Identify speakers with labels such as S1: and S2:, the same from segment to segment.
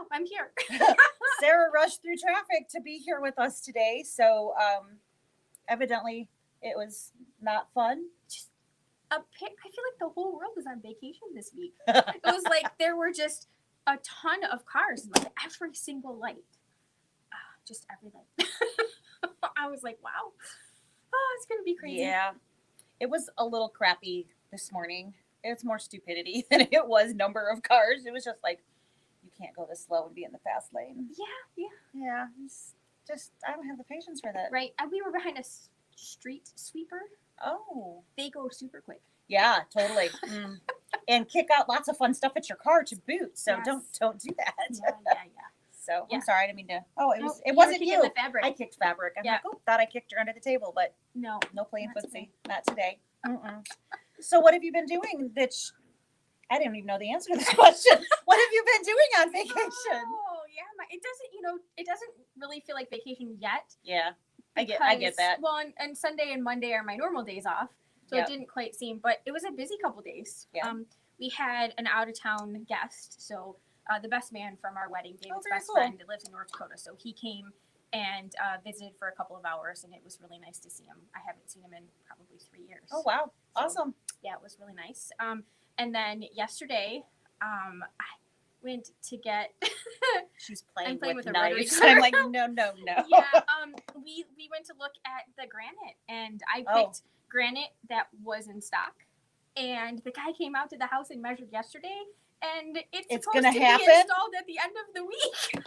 S1: wow, I'm here.
S2: Sarah rushed through traffic to be here with us today. So evidently it was not fun.
S1: I feel like the whole world was on vacation this week. It was like there were just a ton of cars, like every single light. Just every light. I was like, wow. Oh, it's going to be crazy.
S2: Yeah. It was a little crappy this morning. It's more stupidity than it was number of cars. It was just like, you can't go this slow and be in the fast lane.
S1: Yeah.
S2: Yeah. It's just, I don't have the patience for that.
S1: Right. And we were behind a street sweeper.
S2: Oh.
S1: They go super quick.
S2: Yeah, totally. And kick out lots of fun stuff at your car to boot. So
S1: Yes.
S2: don't do that.
S1: Yeah.
S2: So
S1: Yeah.
S2: I'm sorry, I didn't mean to. Oh, it
S1: You
S2: wasn't
S1: were
S2: you.
S1: kicking the fabric.
S2: I kicked fabric. I'm
S1: Yeah.
S2: like, oh, thought I kicked her under the table, but
S1: No
S2: playing
S1: not
S2: footsie.
S1: today.
S2: Not today. So what have you been doing? I didn't even know the answer to this question. What have you been doing on vacation?
S1: Oh yeah, it doesn't really feel like vacation yet.
S2: Yeah, I get that.
S1: Well, and Sunday and Monday are my normal days off, so
S2: Yep.
S1: It didn't quite seem. But it was a busy couple days.
S2: Yeah.
S1: We had an out of town guest, so the best man from our wedding, David's
S2: very
S1: best
S2: cool.
S1: friend, lives in North Dakota, so he came and visited for a couple of hours, and it was really nice to see him. I haven't seen him in probably 3 years.
S2: Oh wow, awesome.
S1: Yeah, it was really nice. And then yesterday, I went to get.
S2: She's playing
S1: playing
S2: with
S1: with a rotary
S2: knives.
S1: cutter.
S2: I'm like, no.
S1: Yeah. We went to look at the granite, and I picked granite that was in stock. And the guy came out to the house and measured yesterday, and it's supposed
S2: gonna
S1: to
S2: happen?
S1: be installed at the end of the week.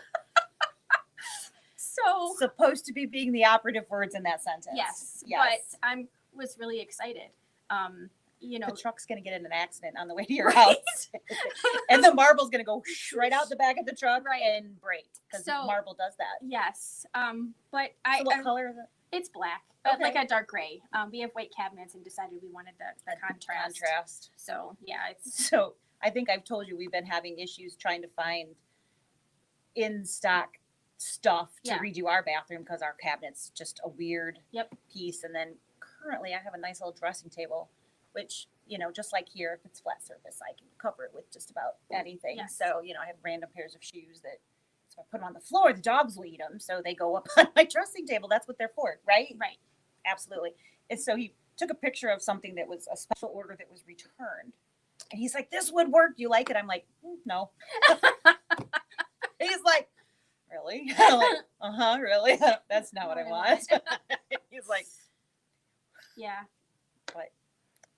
S1: So
S2: Supposed to be being the operative words in that sentence.
S1: yes, but I was really excited.
S2: The truck's going to get in an accident on the way to your house. And the marble's going to go right out the back of the truck and break. Because marble does that.
S1: Yes. But
S2: so what color is it?
S1: It's black.
S2: Okay.
S1: Like a dark gray. We have white cabinets and decided we wanted the contrast. So, yeah.
S2: So, I think I've told you we've been having issues trying to find in stock stuff to redo our bathroom because our cabinet's just a weird piece. And then currently I have a nice little dressing table, which, just like here, if it's flat surface, I can cover it with just about anything.
S1: Yes.
S2: So, I have random pairs of shoes that, if I put them on the floor, the dogs will eat them. So they go up on my dressing table. That's what they're for, right?
S1: Right.
S2: Absolutely. And so he took a picture of something that was a special order that was returned. And he's like, this would work. Do you like it? I'm like, no. He's like, really? I'm like, really? That's not what I want. He's like,
S1: yeah.
S2: But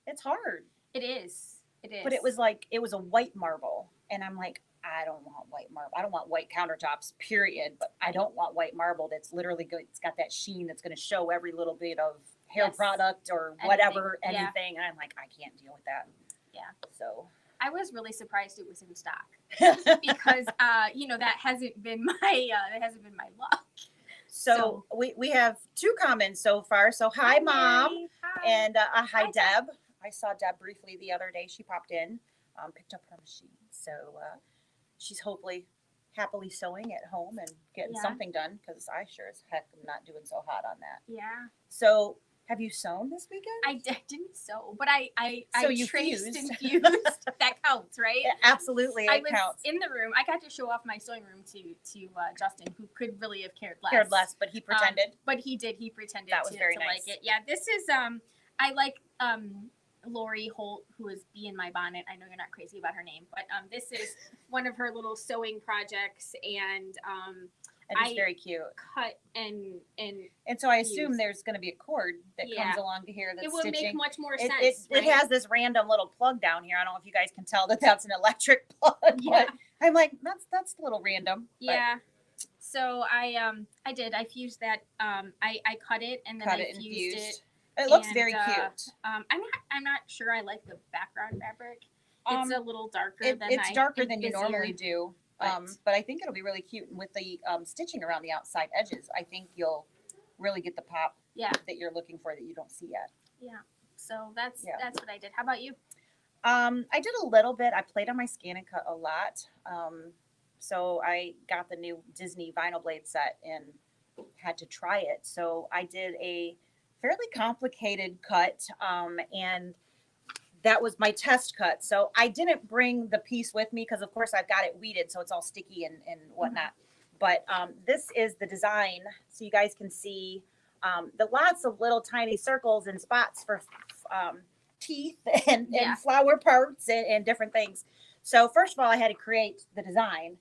S2: it's hard.
S1: It is.
S2: But it was a white marble. And I'm like, I don't want white marble. I don't want white countertops, period. But I don't want white marble that's literally good. It's got that sheen that's going to show every little bit of hair product or whatever, anything. And I'm like, I can't deal with that.
S1: Yeah.
S2: So
S1: I was really surprised it was in stock because, that hasn't been my luck.
S2: So we have 2 comments so far. So hi, Mom.
S1: Mary. Hi.
S2: And hi, Deb. I saw Deb briefly the other day. She popped in, picked up her machine. So she's happily sewing at home and getting something done because I sure as heck am not doing so hot on that.
S1: Yeah.
S2: So have you sewn this weekend?
S1: I didn't sew, but I
S2: you
S1: traced
S2: fused.
S1: and fused. That counts, right?
S2: Yeah, absolutely,
S1: I
S2: it
S1: was
S2: counts.
S1: in the room. I got to show off my sewing room to Justin, who could really have cared less.
S2: But he pretended.
S1: But he did. He pretended
S2: that was
S1: to,
S2: very
S1: to
S2: nice.
S1: like it. Yeah, this is I like Lori Holt, who is Bee in My Bonnet. I know you're not crazy about her name, but this is one of her little sewing projects, and
S2: it's very cute.
S1: Cut and
S2: so I assume there's going to be a cord that comes along to here that's
S1: it will
S2: stitching.
S1: make much more sense.
S2: It has this random little plug down here. I don't know if you guys can tell that that's an electric plug.
S1: Yeah.
S2: But I'm like, that's a little random.
S1: Yeah. So I did. I fused that. I cut it and then I fused it.
S2: It looks very cute.
S1: I'm not sure I like the background fabric. It's a little darker than
S2: it's darker than you normally do. But I think it'll be really cute. And with the stitching around the outside edges, I think you'll really get the pop that you're looking for that you don't see yet.
S1: Yeah. So that's what I did. How about you?
S2: I did a little bit. I played on my Scan and Cut a lot. So I got the new Disney vinyl blade set and had to try it. So I did a fairly complicated cut, and that was my test cut. So I didn't bring the piece with me because of course I've got it weeded, so it's all sticky and whatnot. But this is the design, so you guys can see the lots of little tiny circles and spots for teeth and flower parts and different things. So first of all, I had to create the design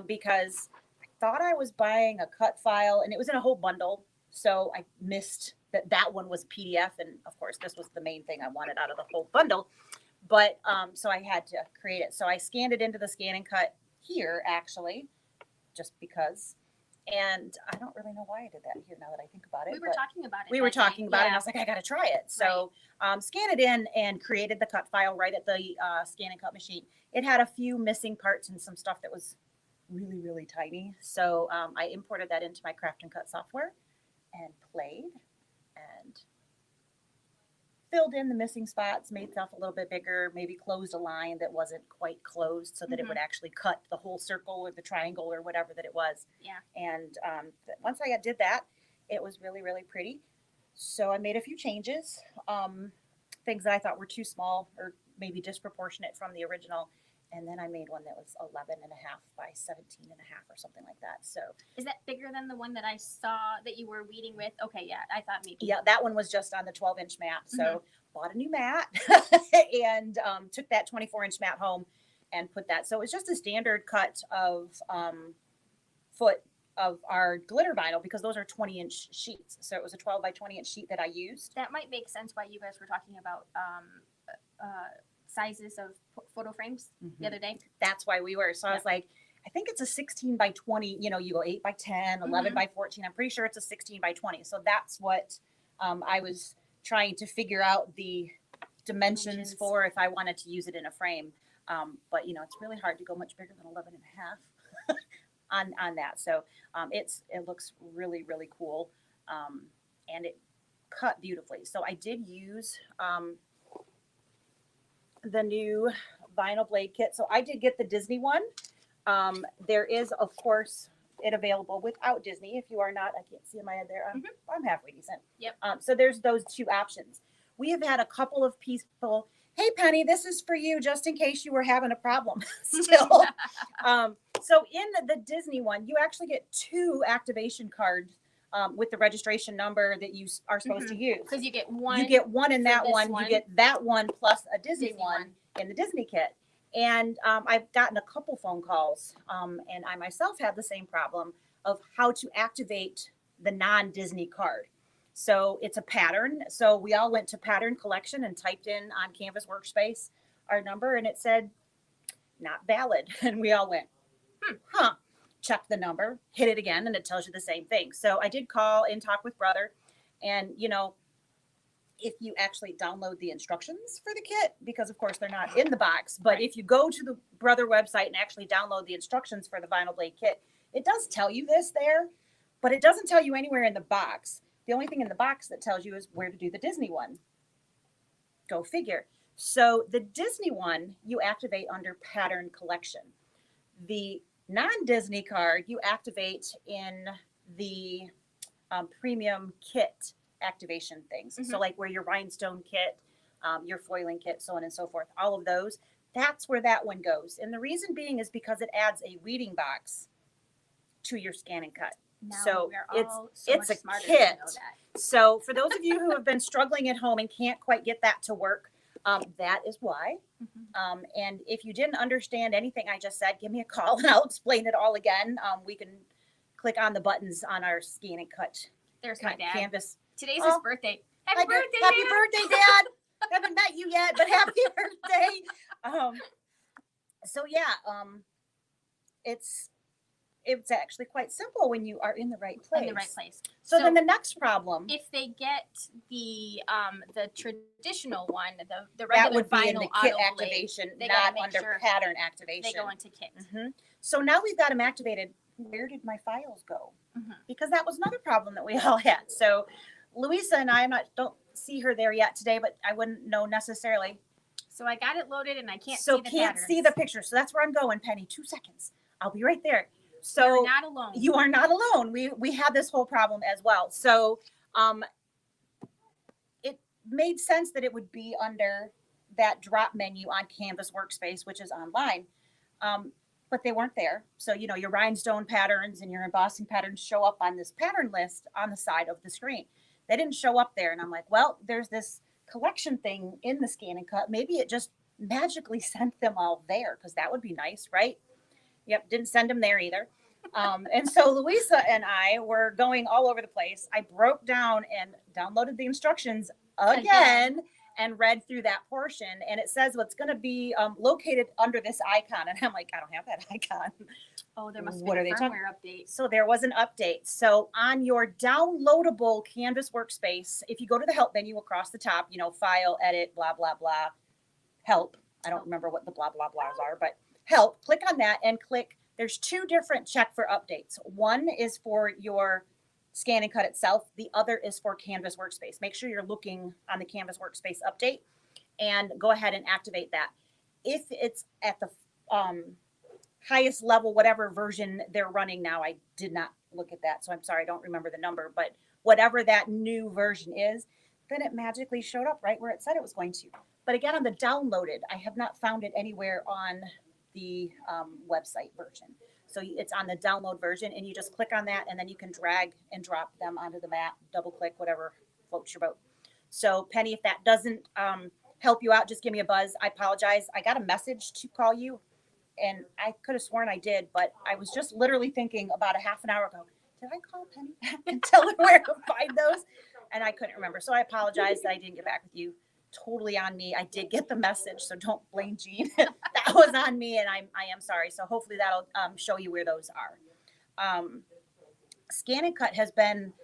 S2: because I thought I was buying a cut file and it was in a whole bundle. So I missed that one was PDF. And of course, this was the main thing I wanted out of the whole bundle. But so I had to create it. So I scanned it into the scan and cut here, actually, just because. And I don't really know why I did that here now that I think about it.
S1: We were talking about it.
S2: We were talking about it, and I was like, I got to try it. So scan it in and created the cut file right at the scan and cut machine. It had a few missing parts and some stuff that was really, really tiny. So I imported that into my Craft and Cut software and played and filled in the missing spots, made stuff a little bit bigger, maybe closed a line that wasn't quite closed so that it would actually cut the whole circle or the triangle or whatever that it was.
S1: Yeah.
S2: And once I did that, it was really, really pretty. So I made a few changes, things that I thought were too small or maybe disproportionate from the original. And then I made one that was 11 and a half by 17 and a half or something like that. So
S1: is that bigger than the one that I saw that you were weeding with? Okay, yeah, I thought maybe.
S2: Yeah, that one was just on the 12-inch mat. So bought a new mat and took that 24-inch mat home and put that. So it's just a standard cut of foot of our glitter vinyl because those are 20-inch sheets. So it was a 12 by 20-inch sheet that I used.
S1: That might make sense why you guys were talking about sizes of photo frames the other day.
S2: That's why we were. So I was like, I think it's a 16 by 20, you know, you go 8 by 10, 11 by 14. I'm pretty sure it's a 16 by 20. So that's what I was trying to figure out the dimensions for if I wanted to use it in a frame. But, you know, it's really hard to go much bigger than 11 and a half on that. So it looks really, really cool. And it cut beautifully. So I did use the new vinyl blade kit. So I did get the Disney one. There is, of course, it available without Disney. If you are not, I can't see in my head there. I'm halfway decent.
S1: Yep.
S2: So there's those two options. We have had a couple of people, hey, Penny, this is for you, just in case you were having a problem still. So in the Disney one, you actually get 2 activation cards with the registration number that you are supposed to use.
S1: Because you get one.
S2: You get one in that one. You get that one plus a Disney one in the Disney kit. And I've gotten a couple phone calls, and I myself had the same problem of how to activate the non-Disney card. So it's a pattern. So we all went to pattern collection and typed in on Canvas Workspace our number, and it said not valid. And we all went, check the number, hit it again, and it tells you the same thing. So I did call and talk with Brother, and you know, if you actually download the instructions for the kit, because of course they're not in the box, but if you go to the Brother website and actually download the instructions for the vinyl blade kit, it does tell you this there, but it doesn't tell you anywhere in the box. The only thing in the box that tells you is where to do the Disney one. Go figure. So the Disney one, you activate under pattern collection. The non-Disney card, you activate in the premium kit activation things. So like where your rhinestone kit, your foiling kit, so on and so forth, all of those, that's where that one goes. And the reason being is because it adds a weeding box to your scan and cut.
S1: Now
S2: so it's a
S1: smarter
S2: kit.
S1: To know that.
S2: So for those of you who have been struggling at home and can't quite get that to work, that is why. And if you didn't understand anything I just said, give me a call and I'll explain it all again. We can click on the buttons on our scan and cut.
S1: There's my dad.
S2: Canvas.
S1: Today's his birthday. Happy birthday,
S2: Happy
S1: Dad.
S2: birthday, Dad. Haven't met you yet, but happy birthday. So yeah, it's actually quite simple when you are in the right place.
S1: In the right place.
S2: So then the next problem,
S1: if they get the traditional one, the regular
S2: that would be
S1: vinyl
S2: in the kit
S1: auto
S2: activation,
S1: blade,
S2: not under pattern activation.
S1: They go into kit.
S2: So now we've got them activated. Where did my files go? Because that was another problem that we all had. So Louisa and I, don't see her there yet today, but I wouldn't know necessarily.
S1: So I got it loaded and I can't
S2: see the picture. So that's where I'm going, Penny. 2 seconds. I'll be right there. So
S1: you're not alone.
S2: You are not alone. We had this whole problem as well. So it made sense that it would be under that drop menu on Canvas Workspace, which is online. But they weren't there. So, you know, your rhinestone patterns and your embossing patterns show up on this pattern list on the side of the screen. They didn't show up there. And I'm like, well, there's this collection thing in the Scan and Cut. Maybe it just magically sent them all there, because that would be nice, right? Yep, didn't send them there either. And so Louisa and I were going all over the place. I broke down and downloaded the instructions again and read through that portion. And it says what's going to be located under this icon. And I'm like, I don't have that icon.
S1: Oh, there must be
S2: What
S1: a
S2: are they
S1: firmware update.
S2: So there was an update. So on your downloadable Canvas Workspace, if you go to the help menu across the top, you know, file, edit, blah, blah, blah, help. I don't remember what the blah, blah, blahs are, but help. Click on that and click. There's two different check for updates. One is for your Scan and Cut itself. The other is for Canvas Workspace. Make sure you're looking on the Canvas Workspace update and go ahead and activate that. If it's at the highest level, whatever version they're running now, I did not look at that, so I'm sorry, I don't remember the number, but whatever that new version is, then it magically showed up right where it said it was going to. But again, on the downloaded, I have not found it anywhere on the website version. So it's on the download version, and you just click on that, and then you can drag and drop them onto the map, double click, whatever floats your boat. So Penny, if that doesn't help you out, just give me a buzz. I apologize. I got a message to call you, and I could have sworn I did, but I was just literally thinking about a half an hour ago, did I call Penny back and tell her where to find those? And I couldn't remember. So I apologize that I didn't get back with you. Totally on me. I did get the message, so don't blame Jean. That was on me, and I am sorry. So hopefully that'll show you where those are. Scan and Cut has been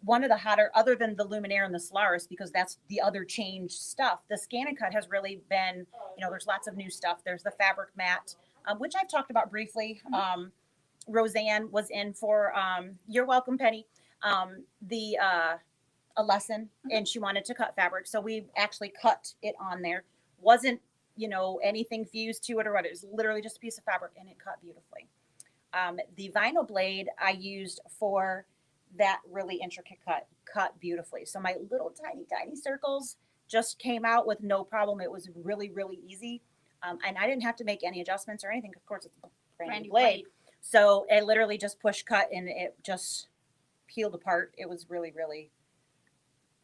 S2: one of the hotter, other than the Luminaire and the Solaris, because that's the other change stuff. The Scan and Cut has really been, you know, there's lots of new stuff. There's the fabric mat, which I've talked about briefly. Roseanne was in for, you're welcome, Penny, a lesson, and she wanted to cut fabric. So we actually cut it on there. Wasn't, you know, anything fused to it or what. It was literally just a piece of fabric, and it cut beautifully. The vinyl blade I used for that really intricate cut beautifully. So my little tiny circles just came out with no problem. It was really, really easy. And I didn't have to make any adjustments or anything. Of course, it's a brand new blade. So I literally just push cut, and it just peeled apart. It was really, really,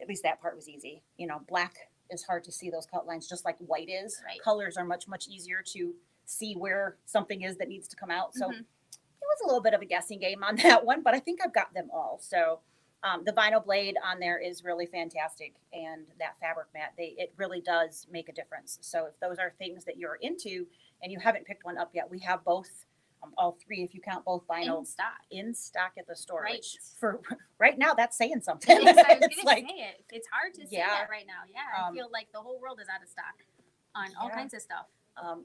S2: at least that part was easy. You know, black is hard to see those cut lines, just like white is. Right. Colors are much, much easier to see where something is that needs to come out. So it was a little bit of a guessing game on that one, but I think I've got them all. So the vinyl blade on there is really fantastic, and that fabric mat, it really does make a difference. So if those are things that you're into and you haven't picked one up yet, we have both, all three, if you count both vinyl, in stock at the store. Right. Which for right now, that's saying something.
S1: It is, I was gonna say it. It's hard to say that right now. Yeah, I feel like the whole world is out of stock on all kinds of stuff.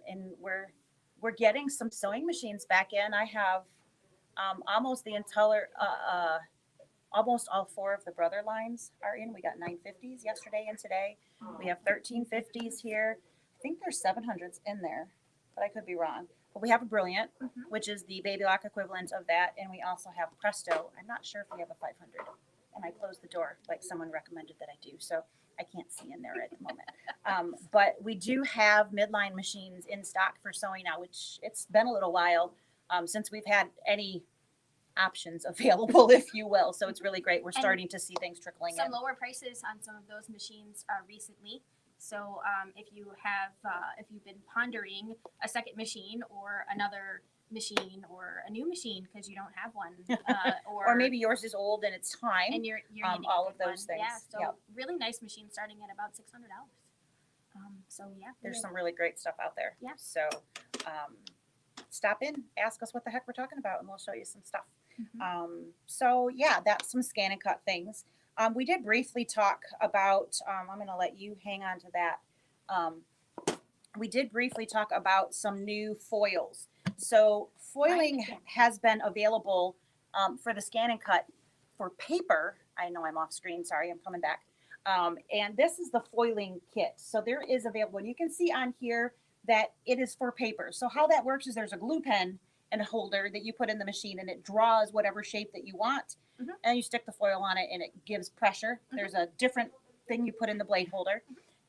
S2: And we're getting some sewing machines back in. I have almost the entire, almost all four of the Brother lines are in. We got 950s yesterday and today. We have 1350s here. I think there's 700s in there, but I could be wrong. But we have a Brilliant, which is the baby lock equivalent of that. And we also have Presto. I'm not sure if we have a 500. And I closed the door like someone recommended that I do. So I can't see in there at the moment. But we do have midline machines in stock for sewing now, which it's been a little while since we've had any options available, if you will. So it's really great. We're starting to see things trickling in.
S1: Some lower prices on some of those machines recently. So if you've been pondering a second machine or another machine or a new machine because you don't have one,
S2: or maybe yours is old and it's time,
S1: and you're
S2: all of those things.
S1: Yeah, so really nice machine starting at about $600. So yeah,
S2: there's some really great stuff out there.
S1: Yeah.
S2: So stop in, ask us what the heck we're talking about, and we'll show you some stuff. So yeah, that's some Scan and Cut things. We did briefly talk about, I'm going to let you hang on to that. We did briefly talk about some new foils. So foiling has been available for the Scan and Cut for paper. I know I'm off screen. Sorry, I'm coming back. And this is the foiling kit. So there is available. And you can see on here that it is for paper. So how that works is there's a glue pen and a holder that you put in the machine, and it draws whatever shape that you want. And you stick the foil on it, and it gives pressure. There's a different thing you put in the blade holder.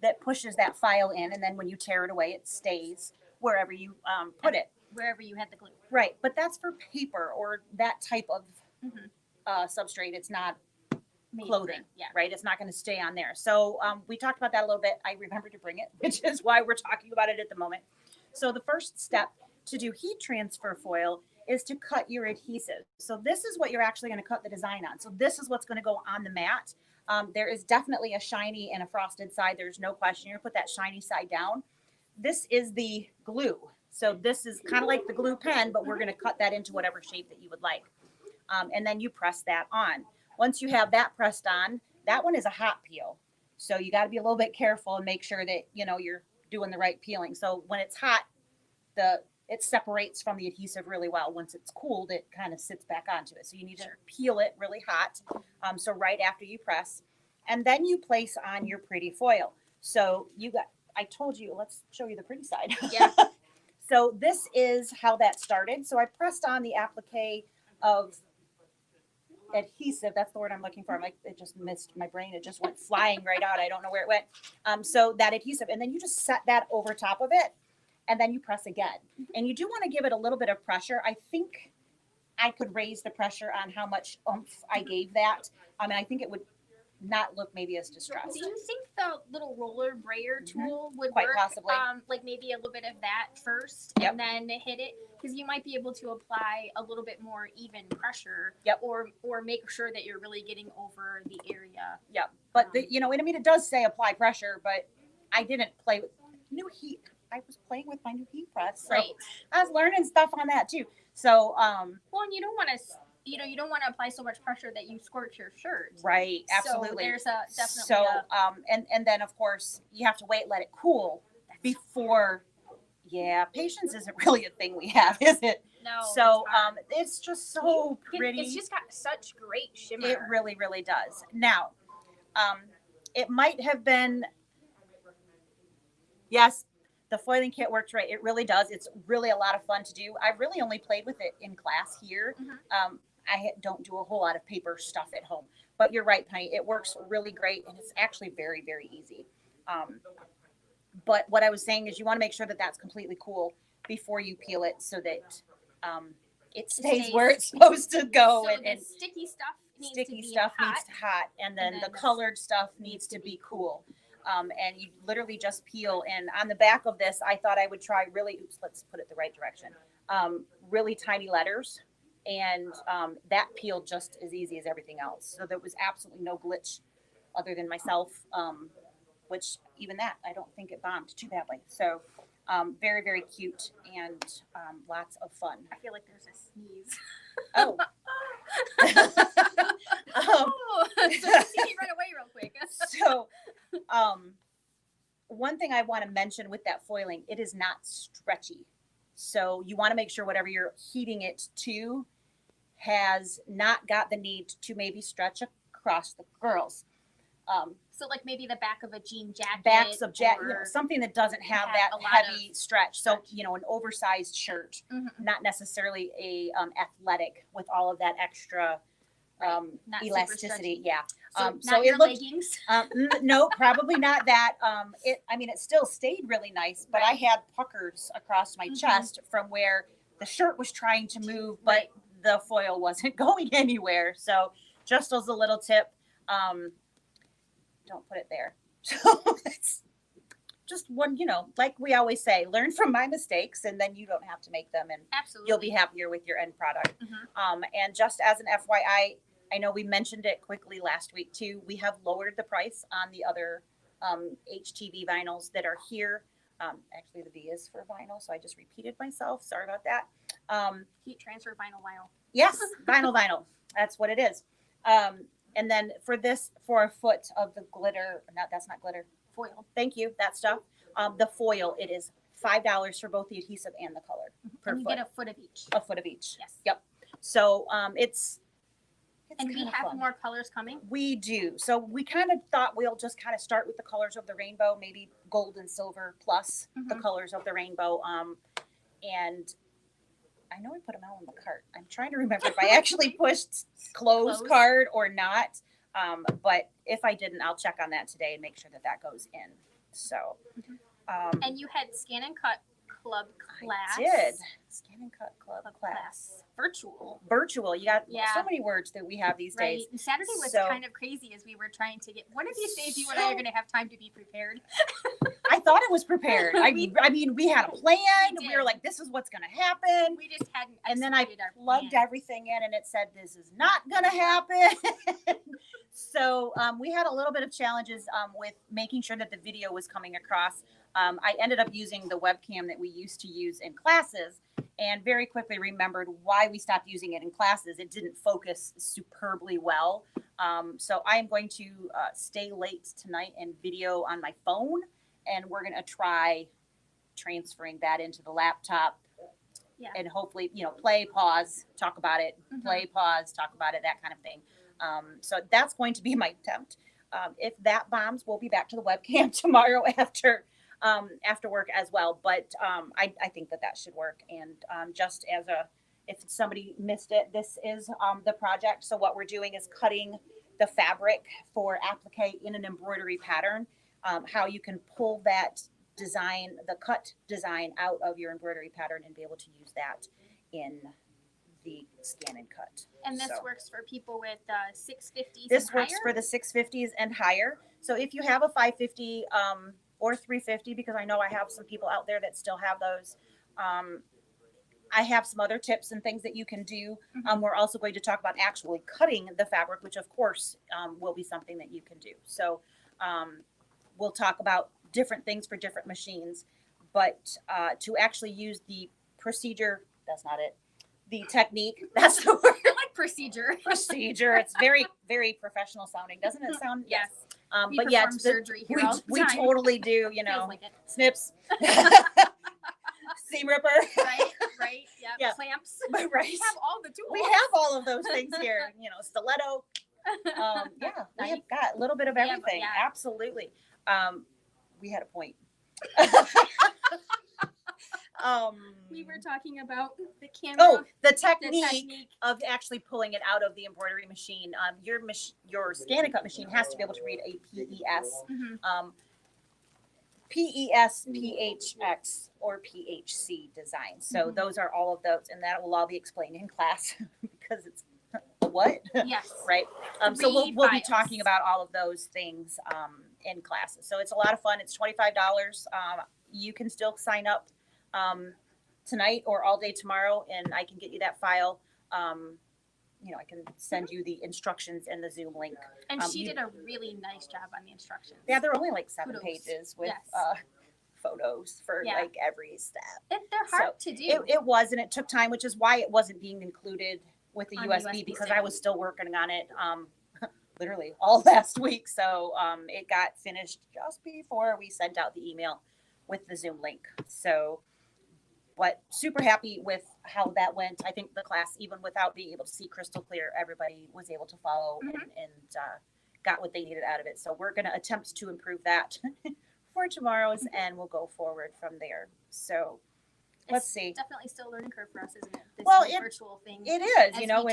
S2: that pushes that file in, and then when you tear it away, it stays wherever you put it.
S1: Wherever you had the glue.
S2: Right, but that's for paper or that type of
S1: Mm-hmm.
S2: Substrate. It's not
S1: Maybe.
S2: clothing,
S1: Yeah.
S2: right? It's not going to stay on there. So we talked about that a little bit. I remembered to bring it, which is why we're talking about it at the moment. So the first step to do heat transfer foil is to cut your adhesive. So this is what you're actually going to cut the design on. So this is what's going to go on the mat. There is definitely a shiny and a frosted side. There's no question. You're going to put that shiny side down. This is the glue. So this is kind of like the glue pen, but we're going to cut that into whatever shape that you would like. And then you press that on. Once you have that pressed on, that one is a hot peel. So you got to be a little bit careful and make sure that, you know, you're doing the right peeling. So when it's hot, it separates from the adhesive really well. Once it's cooled, it kind of sits back onto it. So you need to peel it really hot. So right after you press, and then you place on your pretty foil. So I told you, let's show you the pretty side.
S1: Yeah.
S2: So this is how that started. So I pressed on the applique of adhesive. That's the word I'm looking for. I'm like, it just missed my brain. It just went flying right out. I don't know where it went. So that adhesive, and then you just set that over top of it, and then you press again. And you do want to give it a little bit of pressure. I think I could raise the pressure on how much oomph I gave that. And I think it would not look maybe as distressed.
S1: Do you think the little roller brayer tool would
S2: Quite
S1: work?
S2: possibly.
S1: Like maybe a little bit of that first,
S2: Yep.
S1: and then hit it, because you might be able to apply a little bit more even pressure.
S2: Yep.
S1: Or make sure that you're really getting over the area.
S2: Yeah, but you know, I mean, it does say apply pressure, but I didn't play with new heat. I was playing with my new heat press, so
S1: Right.
S2: I was learning stuff on that too. So,
S1: well, and you don't want to. You don't want to apply so much pressure that you scorch your shirt.
S2: Right, absolutely.
S1: So there's definitely.
S2: So, and then of course you have to let it cool before. Yeah, patience isn't really a thing we have, is it?
S1: No.
S2: So, it's just so pretty.
S1: It's just got such great shimmer.
S2: It really, really does. Now, it might have been. Yes, the foiling kit works right. It really does. It's really a lot of fun to do. I really only played with it in class here.
S1: Mm-hmm.
S2: I don't do a whole lot of paper stuff at home, but you're right, Penny. It works really great, and it's actually very, very easy. But what I was saying is you want to make sure that that's completely cool before you peel it, so that it stays where it's supposed to go.
S1: So
S2: and
S1: the sticky stuff needs
S2: sticky
S1: to be
S2: stuff
S1: hot.
S2: needs to hot, and then the colored stuff needs to be cool. And you literally just peel. And on the back of this, I thought I would try let's put it the right direction. Really tiny letters. And that peeled just as easy as everything else. So there was absolutely no glitch other than myself, which even that, I don't think it bombed too badly. So very, very cute and lots of fun.
S1: I feel like there's a sneeze.
S2: Oh.
S1: So see me right away real quick.
S2: So one thing I want to mention with that foiling, it is not stretchy. So you want to make sure whatever you're heating it to has not got the need to maybe stretch across the girls.
S1: So like maybe the back of a jean jacket.
S2: Backs of something that doesn't have that heavy stretch. So, you know, an oversized shirt, not necessarily a athletic with all of that extra elasticity. Yeah.
S1: So,
S2: so
S1: not
S2: it
S1: your
S2: looked,
S1: leggings.
S2: no, probably not that. It still stayed really nice, but I had puckers across my chest from where the shirt was trying to move, but the foil wasn't going anywhere. So just as a little tip, don't put it there. So it's just one, you know, like we always say, learn from my mistakes, and then you don't have to make them, and
S1: Absolutely.
S2: you'll be happier with your end product. And just as an FYI, I know we mentioned it quickly last week too. We have lowered the price on the other HTV vinyls that are here. Actually, the V is for vinyl, so I just repeated myself. Sorry about that.
S1: Heat transfer vinyl.
S2: Yes, vinyl. That's what it is. And then for a foot of the glitter, that's not glitter.
S1: Foil.
S2: Thank you. That stuff. The foil, it is $5 for both the adhesive and the color per
S1: And you
S2: foot.
S1: get a foot of each.
S2: A foot of each.
S1: Yes.
S2: Yep. So it's
S1: and we have
S2: fun.
S1: more colors coming.
S2: We do. So we kind of thought we'll just kind of start with the colors of the rainbow, maybe gold and silver plus the colors of the rainbow. And I know I put them all in the cart. I'm trying to remember if I actually pushed close card or not. But if I didn't, I'll check on that today and make sure that goes in. So,
S1: And you had Scan and Cut Club class.
S2: I did. Scan and Cut Club class.
S1: Virtual.
S2: You got so many words that we have these days.
S1: And Saturday was kind of crazy as we were trying to get. One of these days, you and I are going to have time to be prepared.
S2: I thought it was prepared. I mean, we had a plan. We were like, this is what's going to happen.
S1: We just hadn't.
S2: And then I plugged everything in, and it said, this is not going to happen. So we had a little bit of challenges with making sure that the video was coming across. I ended up using the webcam that we used to use in classes, and very quickly remembered why we stopped using it in classes. It didn't focus superbly well. So I am going to stay late tonight and video on my phone, and we're going to try transferring that into the laptop. Yeah. And hopefully, play, pause, talk about it, play, pause, talk about it, that kind of thing. So that's going to be my attempt. If that bombs, we'll be back to the webcam tomorrow after work as well. But I think that should work. And just as if somebody missed it, this is the project. So what we're doing is cutting the fabric for applique in an embroidery pattern. How you can pull that design, the cut design, out of your embroidery pattern and be able to use that in the Scan and Cut.
S1: And this works for people with 650s.
S2: This works for the 650s and higher. So if you have a 550 or 350, because I know I have some people out there that still have those, I have some other tips and things that you can do. We're also going to talk about actually cutting the fabric, which of course will be something that you can do. So we'll talk about different things for different machines, but to actually use the procedure, that's not it. The technique, that's the word.
S1: I like procedure.
S2: Procedure. It's very, very professional sounding. Doesn't it sound?
S1: Yes.
S2: But yeah,
S1: surgery here
S2: we totally do,
S1: like
S2: snips, seam ripper.
S1: Right. Yeah. Clamps.
S2: Right.
S1: We have all the tools.
S2: We have all of those things here, stiletto. I have got a little bit of everything.
S1: Yeah.
S2: Absolutely. We had a point.
S1: We were talking about the camera.
S2: Oh, the technique of actually pulling it out of the embroidery machine. Your Scan and Cut machine has to be able to read a PES, PES, PHX, or PHC design. So those are all of those, and that will all be explained in class because it's what?
S1: Yes.
S2: Right. So we'll be talking about all of those things in classes. So it's a lot of fun. It's $25. You can still sign up tonight or all day tomorrow, and I can get you that file. I can send you the instructions and the Zoom link.
S1: And she did a really nice job on the instructions.
S2: Yeah, they're only like 7 pages with photos for like every step.
S1: They're hard to do.
S2: It was, and it took time, which is why it wasn't being included with the USB because I was still working on it literally all last week. So it got finished just before we sent out the email with the Zoom link. So, but super happy with how that went. I think the class, even without being able to see crystal clear, everybody was able to follow and got what they needed out of it. So we're going to attempt to improve that for tomorrow's, and we'll go forward from there. So let's see.
S1: Definitely still a learning curve for us, isn't it? This virtual thing.
S2: It is, and who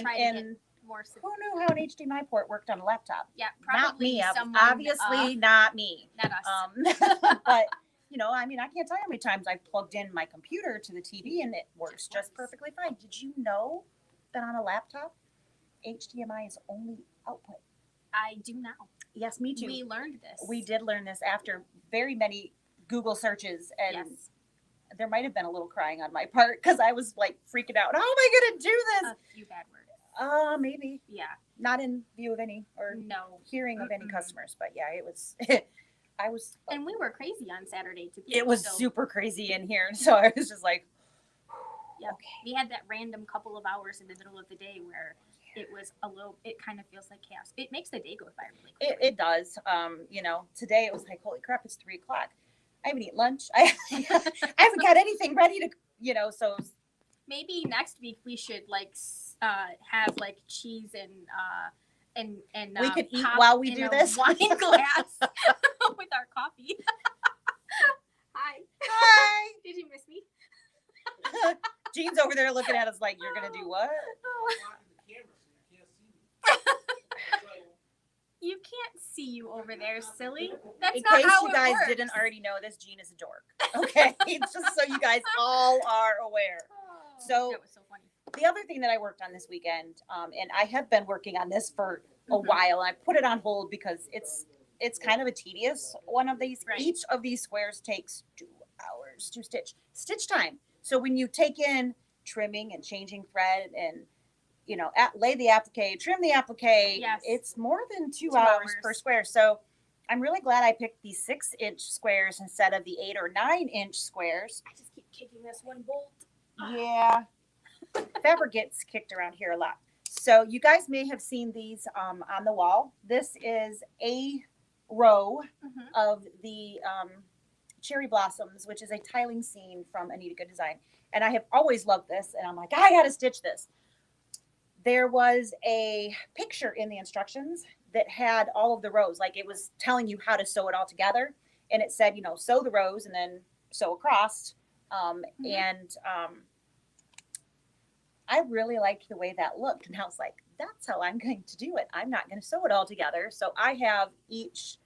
S2: knew how an HDMI port worked on a laptop?
S1: Yeah, probably
S2: not me.
S1: Someone,
S2: obviously not me.
S1: Not us.
S2: But I can't tell you how many times I've plugged in my computer to the TV and it works just perfectly fine. Did you know that on a laptop, HDMI is only output?
S1: I do now.
S2: Yes, me too.
S1: We learned this.
S2: We did learn this after very many Google searches, and there might have been a little crying on my part because I was like freaking out. How am I going to do this?
S1: A few bad words.
S2: Maybe.
S1: Yeah.
S2: Not in view of any or hearing of any customers, but yeah, it was.
S1: And we were crazy on Saturday too.
S2: It was super crazy in here, so I was just like,
S1: yeah. Okay. We had that random couple of hours in the middle of the day where it was it kind of feels like chaos. It makes the day go by really quickly.
S2: It does. Today it was like, holy crap, it's 3:00. I haven't eaten lunch. I haven't got anything ready to, so.
S1: Maybe next week we should have cheese and
S2: we could eat while we do this
S1: wine glass with our coffee.
S2: Hi.
S1: Did you miss me?
S2: Jean's over there looking at us like, you're gonna do what?
S1: You can't see you over there, silly. That's
S2: In
S1: not
S2: case
S1: how
S2: you
S1: it
S2: guys
S1: works.
S2: didn't already know, this Jean is a dork. Okay, just so you guys all are aware. So
S1: that was so funny.
S2: The other thing that I worked on this weekend, and I have been working on this for a
S1: Mm-hmm.
S2: while, and I put it on hold because it's kind of a tedious one of these.
S1: Right.
S2: Each of these squares takes 2 hours to stitch. Stitch time. So when you take in trimming and changing thread and lay the applique, trim the applique,
S1: Yes.
S2: it's more than 2
S1: 2
S2: hours
S1: hours
S2: per square. So I'm really glad I picked these 6-inch squares instead of the 8 or 9-inch squares.
S1: I just keep kicking this one bolt.
S2: Yeah. Fabric gets kicked around here a lot. So you guys may have seen these on the wall. This is a row of the cherry blossoms, which is a tiling scene from Anita Good Design. And I have always loved this. And I'm like, I got to stitch this. There was a picture in the instructions that had all of the rows. Like it was telling you how to sew it all together. And it said, sew the rows and then sew across. I really liked the way that looked. And I was like, that's how I'm going to do it. I'm not going to sew it all together. So I have each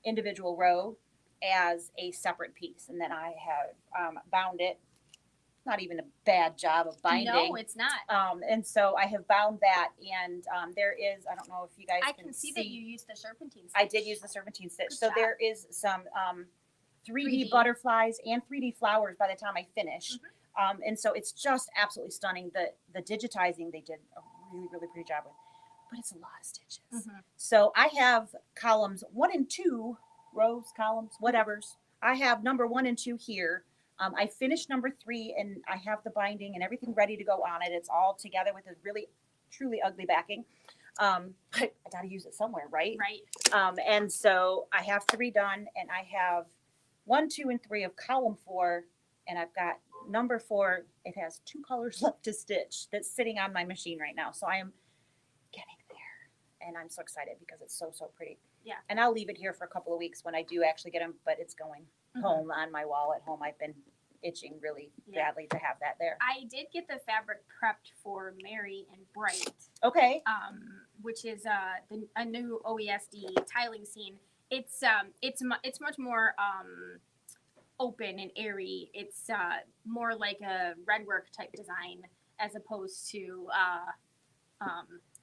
S2: individual row as a separate piece. And then I have bound it. Not even a bad job of binding.
S1: No, it's not.
S2: And so I have bound that. And there is, I don't know if you guys
S1: can see that you used the serpentine stitch.
S2: I did use the serpentine stitch.
S1: Good
S2: so
S1: job.
S2: there is some 3D
S1: 3D
S2: butterflies and 3D flowers by the time I finish. And so it's just absolutely stunning. The digitizing they did a really, really pretty job with, but it's a lot of stitches. So I have columns 1 and 2, rows, columns, whatever's. I have number 1 and 2 here. I finished number 3 and I have the binding and everything ready to go on it. It's all together with a really, truly ugly backing. But I got to use it somewhere, right?
S1: Right.
S2: And so I have 3 done and I have 1, 2, and 3 of column 4. And I've got number 4. It has 2 colors left to stitch that's sitting on my machine right now. So I am getting there and I'm so excited because it's so, so pretty.
S1: Yeah.
S2: And I'll leave it here for a couple of weeks when I do actually get them, but it's going home on my wall at home. I've been itching really badly to have that there.
S1: I did get the fabric prepped for Merry and Bright.
S2: Okay.
S1: Which is a new OESD tiling scene. It's much more open and airy. It's more like a redwork type design as opposed to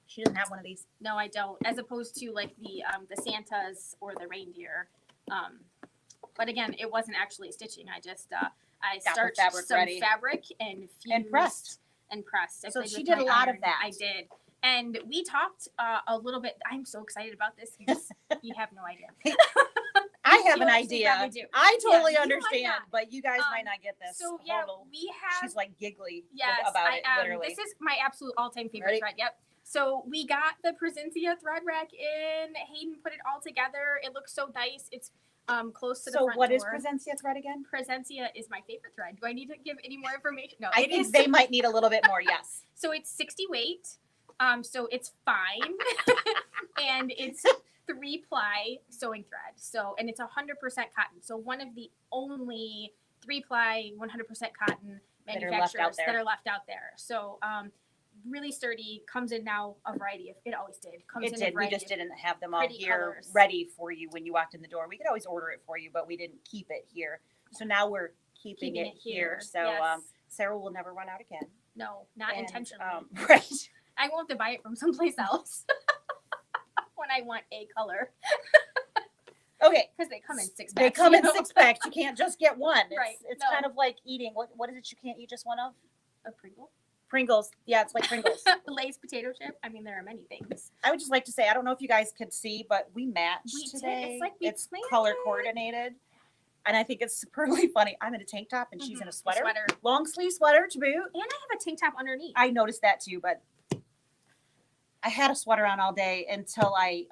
S2: she doesn't have one of these.
S1: No, I don't. As opposed to like the Santas or the reindeer. But again, it wasn't actually stitching. I just I starched some fabric and fused
S2: and pressed.
S1: I
S2: So she did a lot of that.
S1: I did. And we talked a little bit. I'm so excited about this. You have no idea.
S2: I have an idea. I totally understand, but you guys might not get this.
S1: So yeah, we have.
S2: She's like giggly
S1: yes,
S2: about it, literally.
S1: This is my absolute all-time favorite thread. Yep. So we got the Presencia thread rack in. Hayden put it all together. It looks so nice. It's close to the front door.
S2: So what is Presencia thread again?
S1: Presencia is my favorite thread. Do I need to give any more information? No,
S2: I think they might need a little bit more. Yes.
S1: So it's 60 weight. So it's fine, and it's 3-ply sewing thread. So and it's 100% cotton. So one of the only 3-ply 100% cotton manufacturers that are left out there. So really sturdy. Comes in now a variety of. It always did.
S2: We just didn't have them all here
S1: colors.
S2: ready for you when you walked in the door. We could always order it for you, but we didn't keep it here. So now we're keeping it here. So
S1: yes.
S2: Sarah will never run out again.
S1: No, not intentionally.
S2: Right.
S1: I won't have to buy it from someplace else when I want a color.
S2: Okay.
S1: Because they come in 6 packs.
S2: They come in 6 packs. You can't just get one. It's kind of like eating. What is it you can't eat just one of?
S1: A Pringle.
S2: Pringles. Yeah, it's like Pringles.
S1: Lay's potato chip. I mean, there are many things.
S2: I would just like to say, I don't know if you guys could see, but we matched today.
S1: It's like
S2: it's color coordinated. And I think it's superbly funny. I'm in a tank top and she's in a sweater. Long sleeve sweater to boot.
S1: And I have a tank top underneath.
S2: I noticed that too, but I had a sweater on all day until I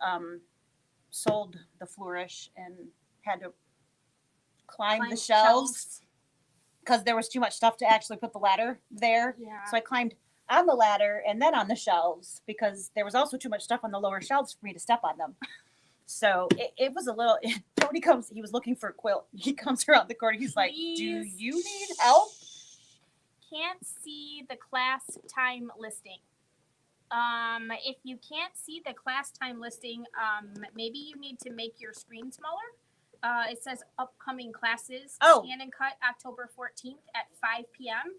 S2: sold the flourish and had to climb the shelves because there was too much stuff to actually put the ladder there.
S1: Yeah.
S2: So I climbed on the ladder and then on the shelves because there was also too much stuff on the lower shelves for me to step on them. So it was a little, Tony comes, he was looking for a quilt. He comes around the corner. He's like, do you need help?
S1: Can't see the class time listing. If you can't see the class time listing, maybe you need to make your screen smaller. It says upcoming classes.
S2: Oh.
S1: Scan and cut October 14th at 5 p.m.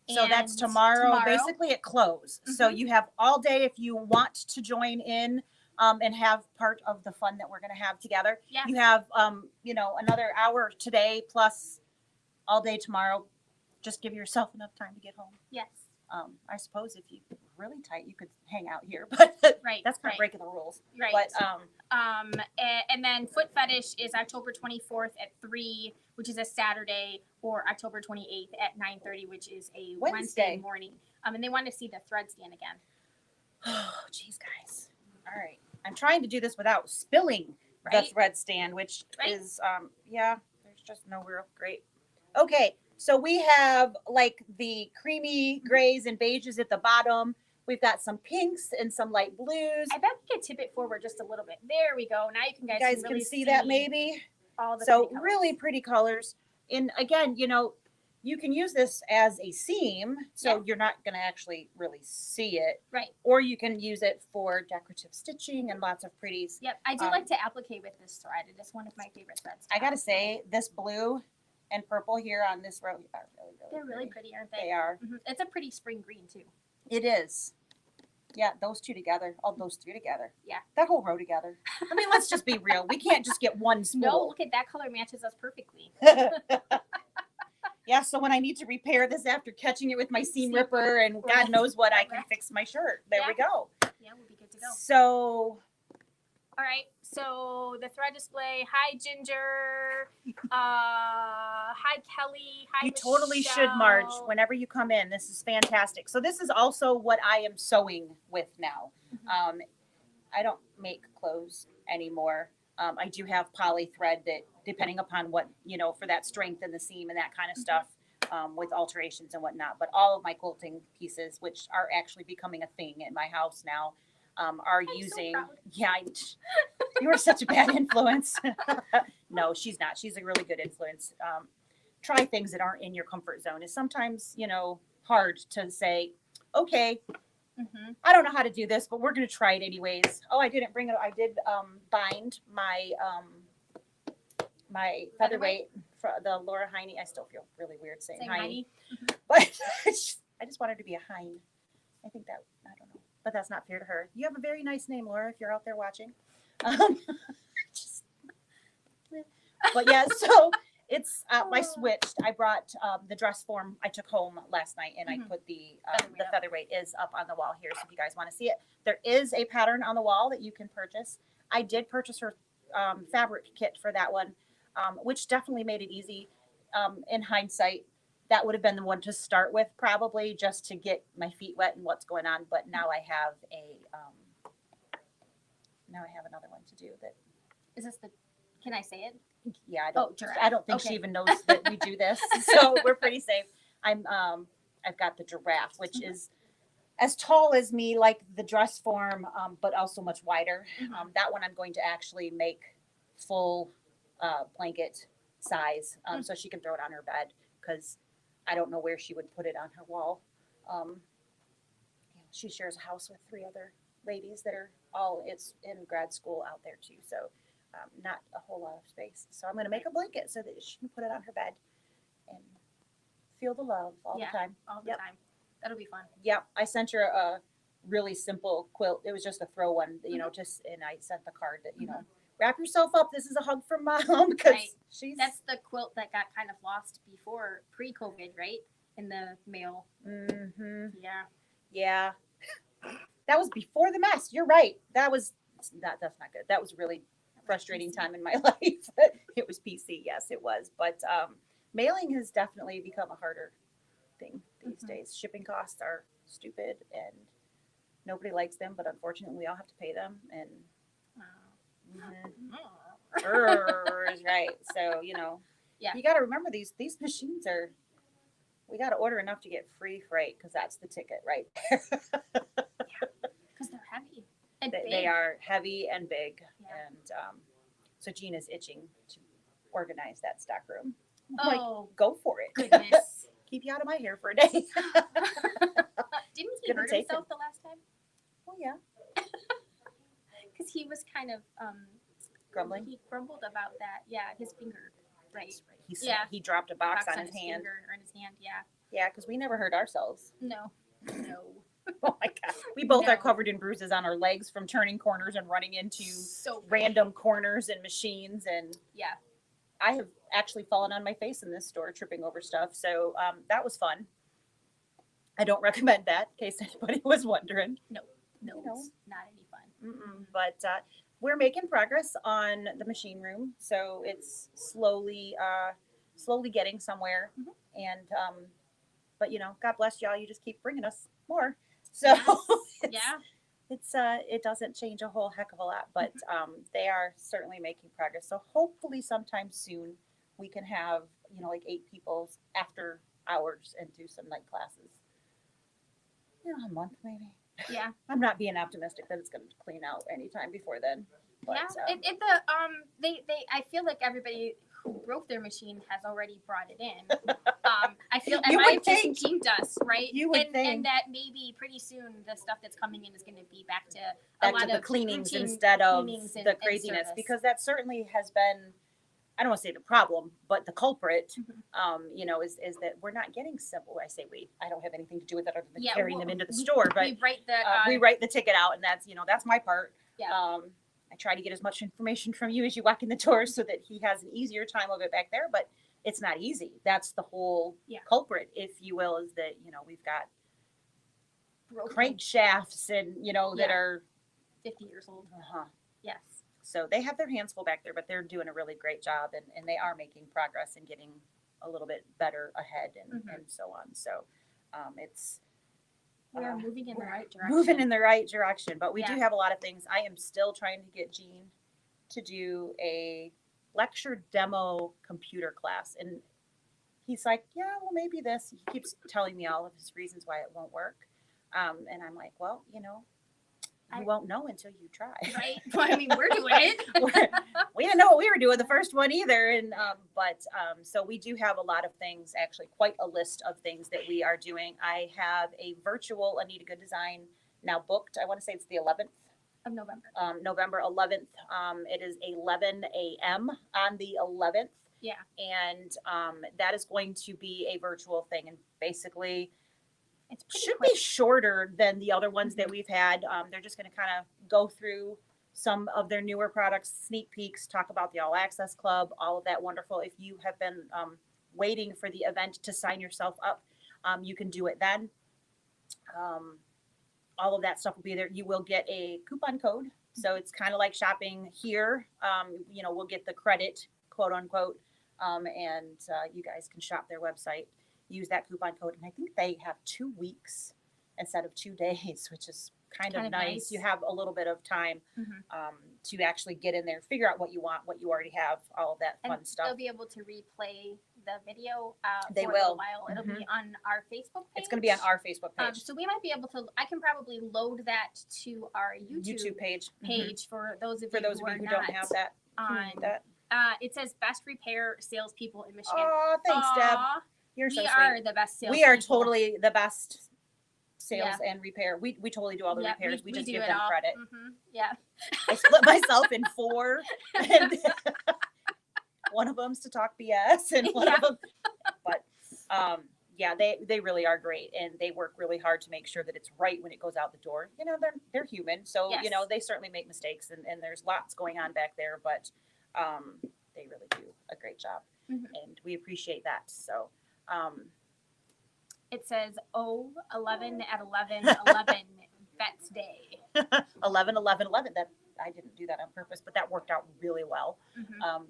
S2: So that's tomorrow, basically at close. So you have all day if you want to join in and have part of the fun that we're going to have together.
S1: Yeah.
S2: You have, another hour today plus all day tomorrow. Just give yourself enough time to get home.
S1: Yes.
S2: I suppose if you were really tight, you could hang out here, but that's kind of breaking the rules.
S1: Right.
S2: But
S1: and then Foot Fetish is October 24th at 3, which is a Saturday, or October 28th at 9:30, which is a Wednesday morning. And they want to see the thread stand again.
S2: Oh, geez, guys. All right. I'm trying to do this without spilling the thread stand, which is, there's just no real great. Okay. So we have like the creamy grays and beiges at the bottom. We've got some pinks and some light blues.
S1: I bet we could tip it forward just a little bit. There we go. Now you guys can really
S2: see that maybe.
S1: All the
S2: really pretty colors. And again, you can use this as a seam, so you're not going to actually really see it.
S1: Right.
S2: Or you can use it for decorative stitching and lots of pretties.
S1: Yep. I do like to applique with this thread. It is one of my favorite threads.
S2: I got to say, this blue and purple here on this row are
S1: they're really pretty, aren't they?
S2: They are.
S1: Mm-hmm. It's a pretty spring green too.
S2: It is. Yeah, those two together, all those three together.
S1: Yeah.
S2: That whole row together. I mean, let's just be real. We can't just get one spool.
S1: No, look at that color matches us perfectly.
S2: Yeah, so when I need to repair this after catching it with my seam ripper and God knows what, I can fix my shirt. There we go.
S1: Yeah, we'll be good to go.
S2: So.
S1: All right, so the thread display. Hi, Ginger. Hi, Kelly. Hi,
S2: You
S1: Michelle.
S2: totally should, Marge, whenever you come in. This is fantastic. So this is also what I am sewing with now.
S1: Mm-hmm.
S2: I don't make clothes anymore. I do have poly thread that, depending upon what, for that strength in the seam and that kind of stuff, with alterations and whatnot. But all of my quilting pieces, which are actually becoming a thing in my house now, are using. So you are such a bad influence. No, she's not. She's a really good influence. Try things that aren't in your comfort zone. It's sometimes, hard to say, okay, I don't know how to do this, but we're going to try it anyways. Oh, I didn't bring it. I did bind my my featherweight for the Laura Heine. I still feel really weird saying Heine, but I just wanted to be a Heine. I think that, I don't know, but that's not fair to her. You have a very nice name, Laura, if you're out there watching. But yeah, so it's I switched. I brought the dress form I took home last night, and I put the featherweight is up on the wall here. So if you guys want to see it, there is a pattern on the wall that you can purchase. I did purchase her fabric kit for that one, which definitely made it easy. In hindsight, that would have been the one to start with, probably just to get my feet wet and what's going on. But now I have another one to do. That
S1: is this the? Can I say it?
S2: Yeah, I don't think she even knows that we do this, so we're pretty safe. I've got the giraffe, which is as tall as me, like the dress form, but also much wider. That one I'm going to actually make full blanket size, so she can throw it on her bed, because I don't know where she would put it on her wall. She shares a house with 3 other ladies that are all in grad school out there too, so not a whole lot of space. So I'm going to make a blanket so that she can put it on her bed and feel the love all the time.
S1: All the time. That'll be fun.
S2: Yeah, I sent her a really simple quilt. It was just a throw one, and I sent the card that, wrap yourself up. This is a hug from Mom, because
S1: that's the quilt that got kind of lost before pre-COVID, right? In the mail.
S2: Mm-hmm.
S1: Yeah.
S2: Yeah. That was before the mess. You're right. That's not good. That was really frustrating time in my life. It was PC. Yes, it was. But mailing has definitely become a harder thing these days. Shipping costs are stupid and nobody likes them, but unfortunately we all have to pay them. And is right. So, you got to remember these machines are, we got to order enough to get free freight, because that's the ticket right there.
S1: Because they're heavy.
S2: They are heavy and big. And so Gina's itching to organize that stock room. I'm like, go for it.
S1: Goodness.
S2: Keep you out of my hair for a day.
S1: Didn't he hurt himself the last time?
S2: Oh yeah.
S1: Because he was kind of
S2: Grumbling.
S1: He grumbled about that. Yeah, his finger. Right.
S2: He said he dropped a box on his hand.
S1: Finger or in his hand. Yeah.
S2: Yeah, because we never hurt ourselves.
S1: No. No.
S2: Oh my god. We both are covered in bruises on our legs from turning corners and running into random corners and machines. And
S1: yeah,
S2: I have actually fallen on my face in this store tripping over stuff. So that was fun. I don't recommend that in case anybody was wondering.
S1: No, it's not any fun.
S2: But we're making progress on the machine room. So it's slowly getting somewhere. And, but God bless y'all. You just keep bringing us more. So
S1: yes.
S2: it doesn't change a whole heck of a lot, but they are certainly making progress. So hopefully sometime soon we can have, like 8 people after hours and do some night classes. A month maybe.
S1: Yeah.
S2: I'm not being optimistic that it's going to clean out anytime before then. But,
S1: I feel like everybody who broke their machine has already brought it in. I feel it
S2: You
S1: might
S2: would
S1: have just
S2: think.
S1: jinxed us, right?
S2: You would think.
S1: And that maybe pretty soon the stuff that's coming in is going to be back to
S2: the cleanings instead of the craziness,
S1: and
S2: because that certainly has been, I don't want to say the problem, but the culprit, is that we're not getting simple. I say we. I don't have anything to do with that other than carrying them into the store. But we write the ticket out, and that's my part.
S1: Yeah.
S2: I try to get as much information from you as you walk in the door so that he has an easier time of it back there. But it's not easy. That's the whole culprit, if you will, is that we've got crankshafts and that are
S1: 50 years old. Yes.
S2: So they have their hands full back there, but they're doing a really great job, and they are making progress and getting a little bit better ahead and so on. So it's
S1: we are moving in the right direction.
S2: Moving in the right direction, but we do have a lot of things. I am still trying to get Gene to do a lecture demo computer class, and he's like, yeah, well, maybe this. He keeps telling me all of his reasons why it won't work, and I'm like, well, you won't know until you try.
S1: Right. Well, I mean, we're doing it.
S2: We didn't know what we were doing the first one either. And, so we do have a lot of things, actually quite a list of things that we are doing. I have a virtual Anita Good Design now booked. I want to say it's the 11th
S1: of November.
S2: November 11th. It is 11 a.m. on the 11th.
S1: Yeah.
S2: And that is going to be a virtual thing. And basically, it should
S1: quick.
S2: Be shorter than the other ones that we've had. They're just going to kind of go through some of their newer products, sneak peeks, talk about the All Access Club, all of that wonderful. If you have been waiting for the event to sign yourself up, you can do it then. All of that stuff will be there. You will get a coupon code. So it's kind of like shopping here. We'll get the credit, quote unquote, and you guys can shop their website. Use that coupon code, and I think they have 2 weeks instead of 2 days, which is kind of nice. You have a little bit of time to actually get in there, figure out what you want, what you already have, all of that fun stuff.
S1: They'll be able to replay the video
S2: they
S1: for
S2: will.
S1: a little while. It'll be on our Facebook page.
S2: It's going to be on our Facebook page.
S1: So we might be able to, I can probably load that to our YouTube
S2: page
S1: for those of
S2: you
S1: who
S2: don't have that.
S1: On that. It says best repair salespeople in Michigan.
S2: Oh, thanks, Deb. You're so sweet.
S1: We are the best salespeople.
S2: We are totally the best sales and repair. We totally do all the repairs. We just give them credit.
S1: Yeah. I
S2: split myself in 4. And one of them's to talk BS, and one of them. But they really are great, and they work really hard to make sure that it's right when it goes out the door. They're human, so they certainly make mistakes, and there's lots going on back there, but they really do a great job, and we appreciate that. So.
S1: It says 11 at 11 Vets Day.
S2: 11 That I didn't do that on purpose, but that worked out really well.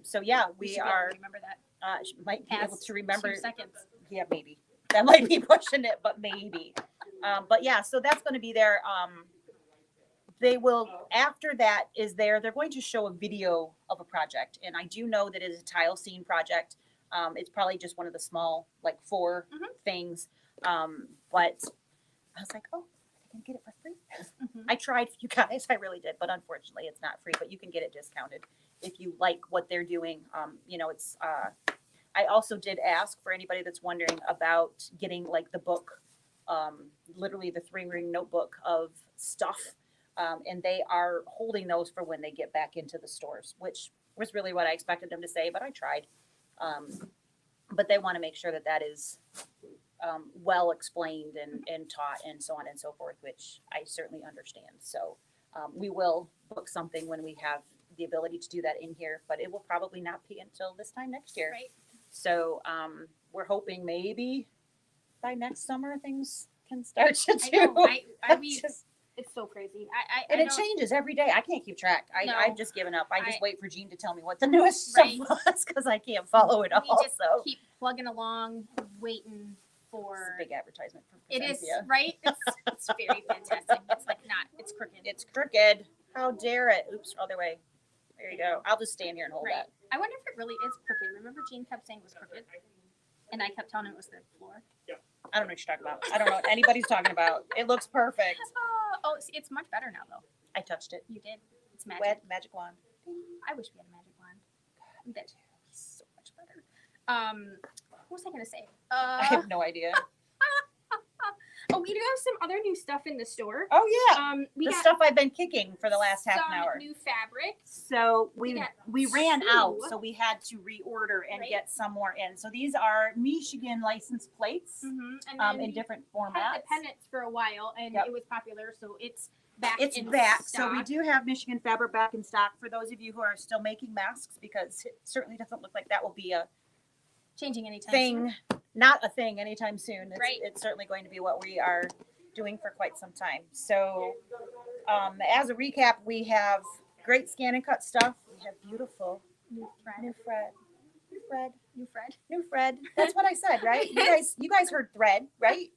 S2: So we are.
S1: Remember that.
S2: Might be able to remember.
S1: 2 seconds.
S2: Yeah, maybe that might be pushing it, but maybe. So that's going to be there. They will, after that is there, they're going to show a video of a project, and I do know that it is a tile scene project. It's probably just one of the small, 4 things. But I was like, oh, I can get it for free. I tried for you guys. I really did. But unfortunately, it's not free. But you can get it discounted if you like what they're doing. It's. I also did ask for anybody that's wondering about getting the book, literally the 3-ring notebook of stuff And they are holding those for when they get back into the stores, which was really what I expected them to say, but I tried. But they want to make sure that that is well explained and taught and so on and so forth, which I certainly understand. So we will book something when we have the ability to do that in here, but it will probably not be until this time next year.
S1: Right.
S2: So we're hoping maybe by next summer things can start to do.
S1: I know. I mean,
S2: Just-
S1: it's so crazy.
S2: and
S1: I
S2: it changes every day. I can't keep track.
S1: No.
S2: I've just given up. I just wait for Jean to tell me what the newest stuff
S1: Right.
S2: was because I can't follow it
S1: We
S2: all.
S1: just
S2: So
S1: keep plugging along, waiting for.
S2: it's a big advertisement for
S1: It is
S2: Presencia.
S1: right. It's very fantastic. It's like not. It's crooked.
S2: It's crooked. How dare it? Oops, other way. There you go. I'll just stand here and hold
S1: Right.
S2: that.
S1: I wonder if it really is crooked. Remember, Jean kept saying it was crooked, and I kept telling her it was the floor.
S2: I don't know what you're talking about. I don't know what anybody's talking about. It looks perfect.
S1: Oh, it's much better now though.
S2: I touched it.
S1: You did. It's magic.
S2: Wet magic wand.
S1: I wish we had a magic wand. That'd be so much better. What was I gonna say?
S2: I have no idea.
S1: Oh, we do have some other new stuff in the store.
S2: Oh yeah.
S1: We
S2: The
S1: got
S2: stuff I've been kicking for the last half
S1: some
S2: an hour.
S1: new fabrics.
S2: So
S1: We
S2: we
S1: got
S2: ran out,
S1: two.
S2: so we had to reorder and
S1: Right.
S2: get some more in. So these are Michigan license plates
S1: And then
S2: in
S1: we
S2: different
S1: had
S2: formats.
S1: the pennants for a while, and
S2: Yep.
S1: it was popular, so it's back.
S2: It's
S1: in
S2: back.
S1: stock.
S2: So we do have Michigan fabric back in stock for those of you who are still making masks, because it certainly doesn't look like that will be a
S1: changing anytime
S2: thing, not a thing anytime soon.
S1: Right.
S2: It's certainly going to be what we are doing for quite some time. So as a recap, we have great scan and cut stuff. We have beautiful
S1: New thread.
S2: new Fred.
S1: New thread.
S2: New Fred. That's what I said, right? You guys heard thread, right?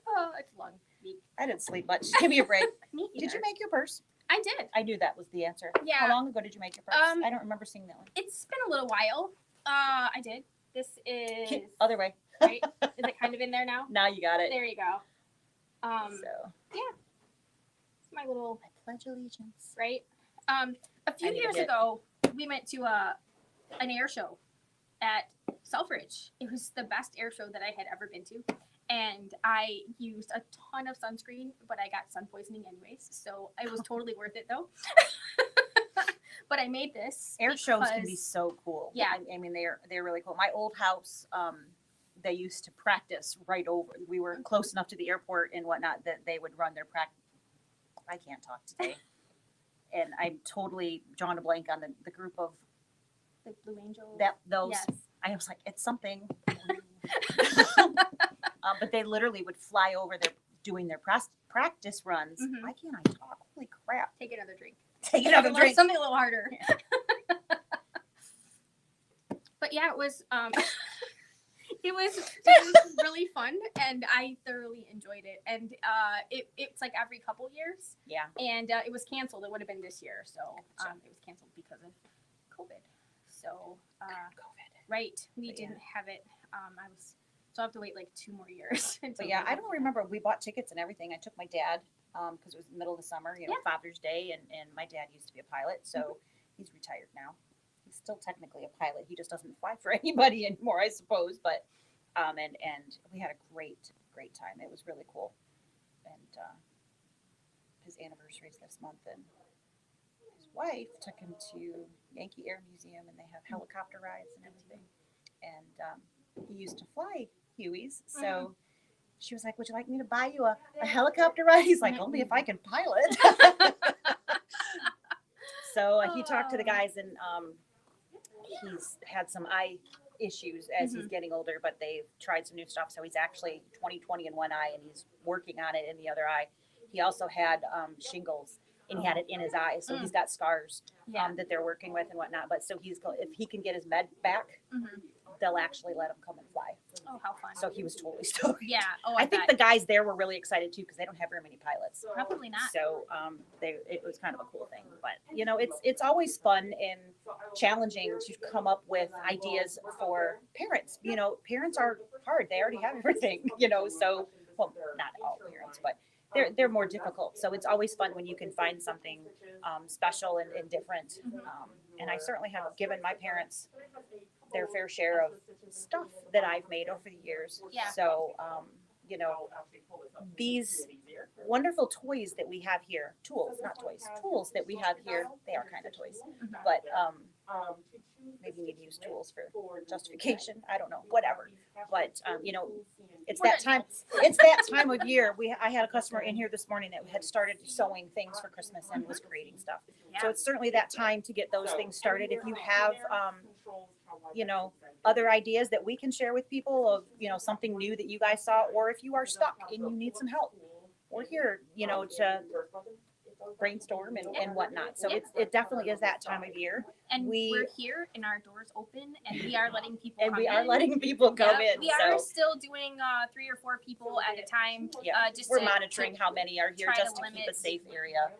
S1: Oh, it's a long week.
S2: I didn't sleep much. Give me a break.
S1: Me
S2: Did you
S1: either.
S2: make your purse?
S1: I did.
S2: I knew that was the answer.
S1: Yeah.
S2: How long ago did you make your purse? I don't remember seeing that one.
S1: It's been a little while. I did. This is
S2: Other way.
S1: right. Is it kind of in there now?
S2: Now you got it.
S1: There you go.
S2: So
S1: It's my little
S2: I pledge allegiance.
S1: right. A few
S2: I need a
S1: years
S2: hit.
S1: ago, we went to an air show at Selfridge. It was the best air show that I had ever been to, and I used a ton of sunscreen, but I got sun poisoning anyways, so it was totally worth it though. But I made this.
S2: Air shows can be
S1: because-
S2: so cool.
S1: Yeah.
S2: I mean they're really cool. My old house, they used to practice right over. We were close enough to the airport and whatnot that they would run their practice. I can't talk today. And I'm totally drawn a blank on the group of
S1: the Blue Angel.
S2: those.
S1: Yes.
S2: I was like, it's something. But they literally would fly over there doing their practice runs.
S1: Mhm.
S2: Why can't I talk? Holy crap.
S1: Take another drink.
S2: Take another drink.
S1: Something a little harder. But yeah, it was it was really fun, and I thoroughly enjoyed it. And it's like every couple years,
S2: Yeah.
S1: and it was canceled. It would have been this year, so it was canceled because of COVID. So
S2: COVID.
S1: right, we
S2: But yeah.
S1: didn't have it. So I have to wait like 2 more years.
S2: But yeah, I don't remember. We bought tickets and everything. I took my dad because it was the middle of the summer,
S1: Yeah.
S2: Father's Day, and my dad used to be a pilot, so he's retired now. He's still technically a pilot. He just doesn't fly for anybody anymore, I suppose. But and we had a great time. It was really cool. And his anniversary is this month, and his wife took him to Yankee Air Museum, and they have helicopter rides and everything. And he used to fly Hueys, so she was like, "Would you like me to buy you a helicopter ride?" He's like, "Only if I can pilot." So he talked to the guys, and he's had some eye issues as he's getting older, but they've tried some new stuff. So he's actually 20/20 in one eye, and he's working on it in the other eye. He also had shingles, and he had it in his eye, so he's got scars
S1: Yeah.
S2: that they're working with and whatnot. But so if he can get his med back, they'll actually let him come and fly.
S1: Oh, how fun.
S2: So he was totally stoked.
S1: Yeah. Oh,
S2: I think
S1: bet.
S2: the guys there were really excited too, because they don't have very many pilots.
S1: Probably not.
S2: So it was kind of a cool thing. But it's always fun and challenging to come up with ideas for parents. Parents are hard. They already have everything. So well, not all parents, but they're more difficult. So it's always fun when you can find something special and different. And I certainly have given my parents their fair share of stuff that I've made over the years.
S1: Yeah.
S2: So you know, these wonderful toys that we have here, tools, not toys, tools that we have here, they are kind of toys, but maybe we'd use tools for justification, I don't know, whatever. But you know, it's that time of year. I had a customer in here this morning that had started sewing things for Christmas and was creating stuff. So it's certainly that time to get those things started. If you have you know, other ideas that we can share with people of, you know, something new that you guys saw, or if you are stuck and you need some help, we're here, you know, to brainstorm and whatnot. So it definitely is that time of year.
S1: And we're here and our doors open and we are letting people come in.
S2: We are letting people come in.
S1: We are still doing 3 or 4 people at a time. Just
S2: we're monitoring how many are here just to keep a safe area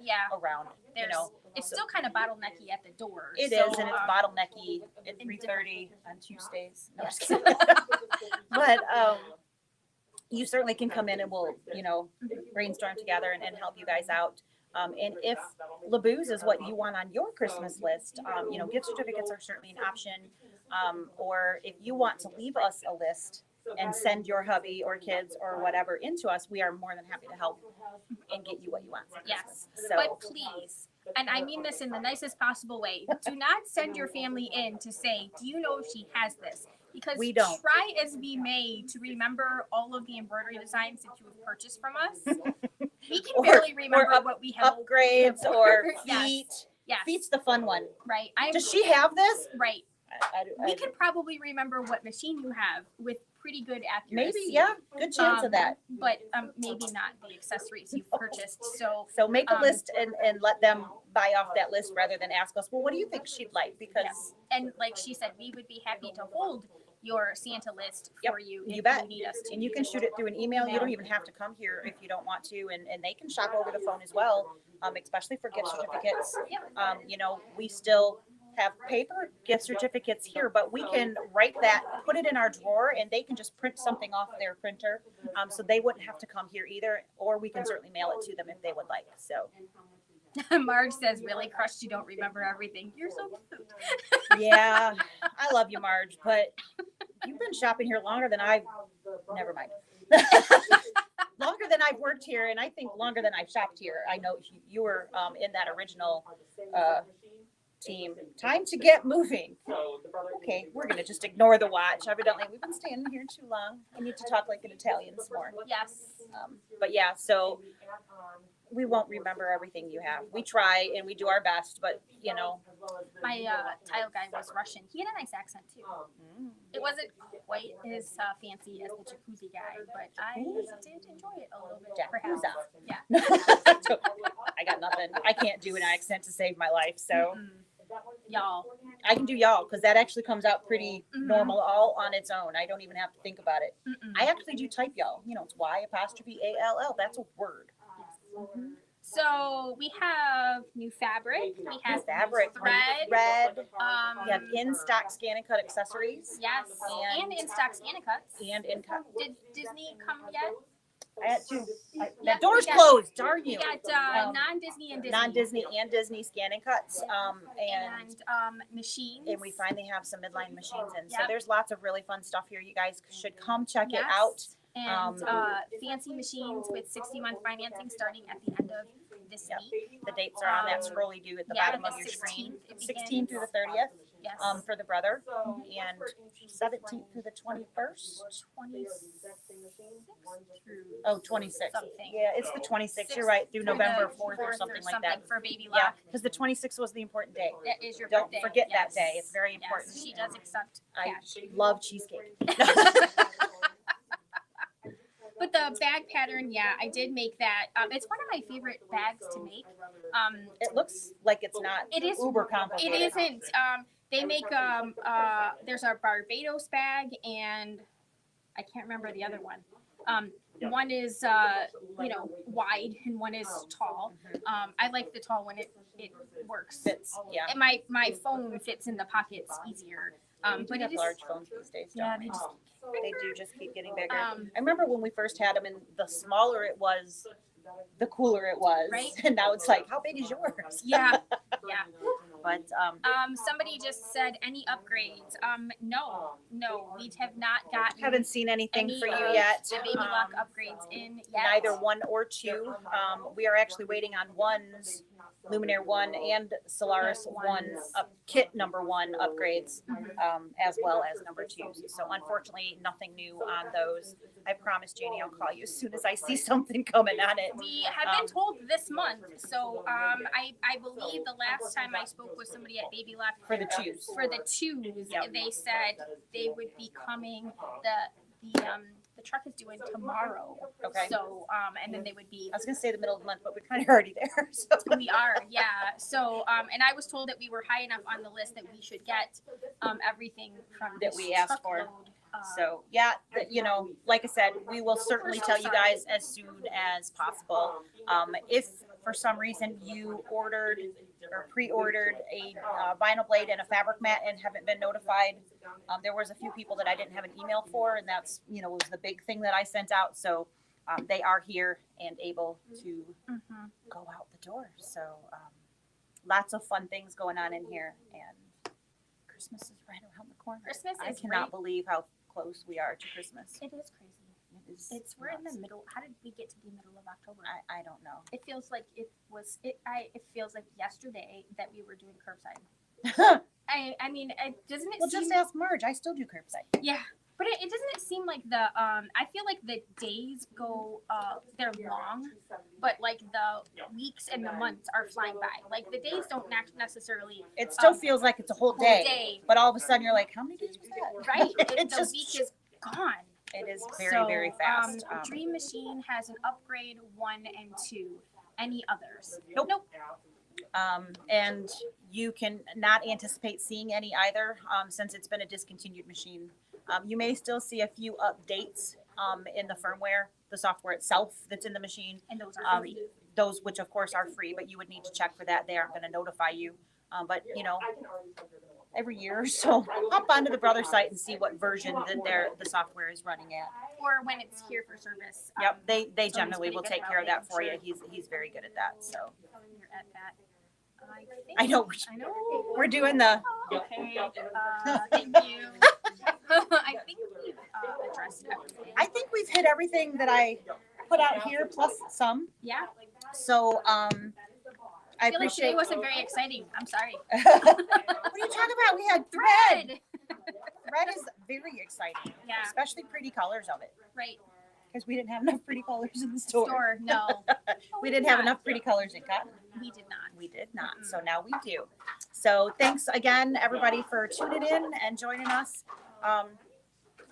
S2: around. You know,
S1: it's still kind of bottlenecky at the doors.
S2: It is, and it's bottlenecky at 3:30 on Tuesdays. No, just kidding. But you certainly can come in and we'll, you know, brainstorm together and help you guys out. And if Leabu's is what you want on your Christmas list, you know, gift certificates are certainly an option. Or if you want to leave us a list and send your hubby or kids or whatever into us, we are more than happy to help and get you what you want.
S1: Yes, so, but please, and I mean this in the nicest possible way, do not send your family in to say, do you know if she has this? Because
S2: we don't.
S1: Try as we may to remember all of the embroidery designs that you have purchased from us. We can barely remember what we have.
S2: Upgrades or feet.
S1: Yes.
S2: Feet's the fun one.
S1: Right.
S2: Does she have this?
S1: Right. We can probably remember what machine you have with pretty good accuracy.
S2: Maybe, yeah. Good chance of that.
S1: But maybe not the accessories you've purchased. So
S2: make a list and let them buy off that list rather than ask us, well, what do you think she'd like? Because
S1: and like she said, we would be happy to hold your Santa list for you if
S2: you bet.
S1: You need us to.
S2: And you can shoot it through an email. You don't even have to come here if you don't want to. And they can shop over the phone as well, especially for gift certificates. You know, we still have paper gift certificates here, but we can write that, put it in our drawer, and they can just print something off their printer. So they wouldn't have to come here either, or we can certainly mail it to them if they would like. So.
S1: Marge says, really crushed you don't remember everything. You're so cute.
S2: Yeah, I love you, Marge, but you've been shopping here longer than never mind. Longer than I've worked here, and I think longer than I've shopped here. I know you were in that original team. Time to get moving. Okay, we're going to just ignore the watch. Evidently, we've been standing here too long. I need to talk like an Italian some more.
S1: Yes.
S2: But yeah, so we won't remember everything you have. We try and we do our best, but you know.
S1: My tile guy was Russian. He had a nice accent too. It wasn't quite as fancy as the jacuzzi guy, but I did enjoy it a little bit. Perhaps.
S2: Yeah. I got nothing. I can't do an accent to save my life, so.
S1: Y'all.
S2: I can do y'all because that actually comes out pretty normal all on its own. I don't even have to think about it. I actually do type y'all. You know, it's Y''ALL. That's a word.
S1: So we have new fabric. We have
S2: fabric,
S1: thread.
S2: We have in stock scan and cut accessories.
S1: Yes, and in stock scan and cuts.
S2: And in cut.
S1: Did Disney come yet?
S2: I had to. That door's closed. Darn you.
S1: We got non-Disney and Disney.
S2: Non-Disney and Disney scan and cuts. And
S1: machines.
S2: And we finally have some midline machines in. So there's lots of really fun stuff here. You guys should come check it out.
S1: And fancy machines with 60-month financing starting at the end of this week.
S2: The dates are on that scrolly do at the bottom of your screen. 16th through the 30th.
S1: Yes.
S2: For the brother, and 17th through the 21st. 26th.
S1: Something.
S2: Yeah, it's the 26th. You're right, through November 4th or something like that.
S1: For baby lock.
S2: Yeah, because the 26th was the important day.
S1: That is your
S2: Don't
S1: birthday.
S2: forget that day. It's very important.
S1: She does accept cash.
S2: I love cheesecake.
S1: But the bag pattern, I did make that. It's one of my favorite bags to make.
S2: It looks like it's not uber complicated.
S1: It isn't. They make there's a Barbados bag, and I can't remember the other one. One is wide and one is tall. I like the tall one. It works.
S2: Fits, yeah.
S1: And my phone fits in the pockets easier.
S2: But it is large phones these days.
S1: Yeah,
S2: they do just keep getting bigger. I remember when we first had them, and the smaller it was, the cooler it was.
S1: Right.
S2: And now it's like, how big is yours?
S1: Yeah.
S2: But
S1: Somebody just said any upgrades. No, we have not gotten.
S2: haven't seen anything
S1: any
S2: for you
S1: of
S2: yet.
S1: The baby lock upgrades in yet.
S2: Neither 1 or 2. We are actually waiting on one's Luminaire 1 and Solaris 1 kit number 1 upgrades, as well as number 2s. So unfortunately, nothing new on those. I promise, Janie, I'll call you as soon as I see something coming on it.
S1: We have been told this month. So I believe the last time I spoke with somebody at Baby Lock
S2: For the 2s.
S1: for the 2s,
S2: Yep.
S1: they said they would be coming. The truck is due in tomorrow.
S2: Okay.
S1: So and then they would be.
S2: I was gonna say the middle of the month, but we're kind of already there. So.
S1: We are, yeah. So and I was told that we were high enough on the list that we should get everything from
S2: That
S1: this
S2: we asked for.
S1: truckload.
S2: So yeah, you know, like I said, we will certainly tell you guys as soon as possible. If for some reason you ordered or pre-ordered a vinyl blade and a fabric mat and haven't been notified, there was a few people that I didn't have an email for, and that's, you know, was the big thing that I sent out. So they are here and able to go out the door. So lots of fun things going on in here, and Christmas is right around the corner.
S1: Christmas
S2: I
S1: is
S2: cannot believe how close we are to Christmas.
S1: It is crazy. We're in the middle. How did we get to the middle of October?
S2: I don't know.
S1: It feels like it feels like yesterday that we were doing curbside. I mean, doesn't it?
S2: Well,
S1: seem,
S2: just ask Marge. I still do curbside.
S1: Yeah, but it doesn't it seem like the I feel like the days go they're long, but like the weeks and the months are flying by. Like the days don't necessarily.
S2: It still feels like it's a whole day, but all of a sudden you're like, how many days was that?
S1: Right,
S2: It
S1: the
S2: just-
S1: week is gone.
S2: It is very fast.
S1: Dream Machine has an upgrade 1 and 2. Any others?
S2: Nope. And you can not anticipate seeing any either, since it's been a discontinued machine. You may still see a few updates in the firmware, the software itself that's in the machine.
S1: And those are free.
S2: Those which of course are free, but you would need to check for that. They aren't going to notify you. But you know, every year or so, hop onto the Brother site and see what version that the software is running at.
S1: Or when it's here for service.
S2: Yep, they
S1: so he's
S2: generally
S1: pretty
S2: will
S1: good
S2: take
S1: about
S2: care of that
S1: making
S2: for you.
S1: sure.
S2: He's very good at that. So
S1: You're at that.
S2: I know we're doing the.
S1: Okay. Thank you. I think we've addressed everything.
S2: I think we've hit everything that I put out here, plus some.
S1: Yeah.
S2: So I
S1: I feel like
S2: appreciate.
S1: today wasn't very exciting. I'm sorry.
S2: What are you talking about? We had thread.
S1: Thread.
S2: Thread is very exciting.
S1: Yeah.
S2: Especially pretty colors of it,
S1: Right.
S2: because we didn't have enough pretty colors in the store.
S1: No.
S2: We didn't have enough pretty colors in cotton.
S1: We did not.
S2: We did not. So now we do. So thanks again, everybody, for tuning in and joining us. I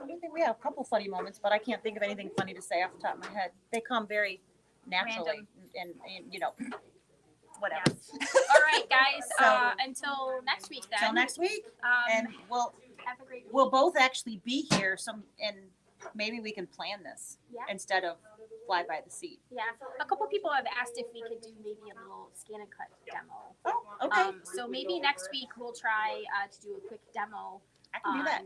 S2: think we have a couple funny moments, but I can't think of anything funny to say off the top of my head. They come very naturally, and you know, whatever.
S1: All right, guys.
S2: So-
S1: Until next week, then.
S2: Till next week, and
S1: have a great week.
S2: we'll both actually be here. And maybe we can plan this
S1: Yeah.
S2: instead of fly by the seat.
S1: Yeah. A couple people have asked if we could do maybe a little scan and cut demo.
S2: Oh, okay.
S1: So maybe next week we'll try to do a quick demo.
S2: I can do that.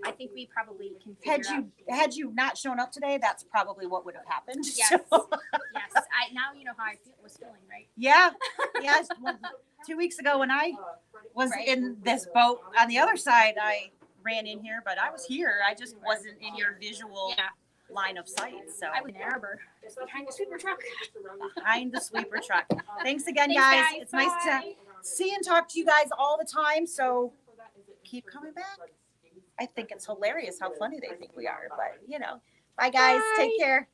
S1: I think we probably can figure
S2: Had you not shown up today, that's probably what would have happened.
S1: Yes.
S2: So-
S1: Yes. Now you know how I was feeling, right?
S2: Yeah. Yes. 2 weeks ago when I was
S1: Right.
S2: in this boat on the other side, I ran in here, but I was here. I just wasn't in your visual
S1: Yeah.
S2: line of sight. So
S1: I was in Ann Arbor, just behind the sweeper truck.
S2: behind the sweeper truck. Thanks again,
S1: Thanks,
S2: guys.
S1: guys.
S2: It's nice
S1: Bye.
S2: to see and talk to you guys all the time. So keep coming back. I think it's hilarious how funny they think we are, but you know. Bye, guys.
S1: Bye.
S2: Take care.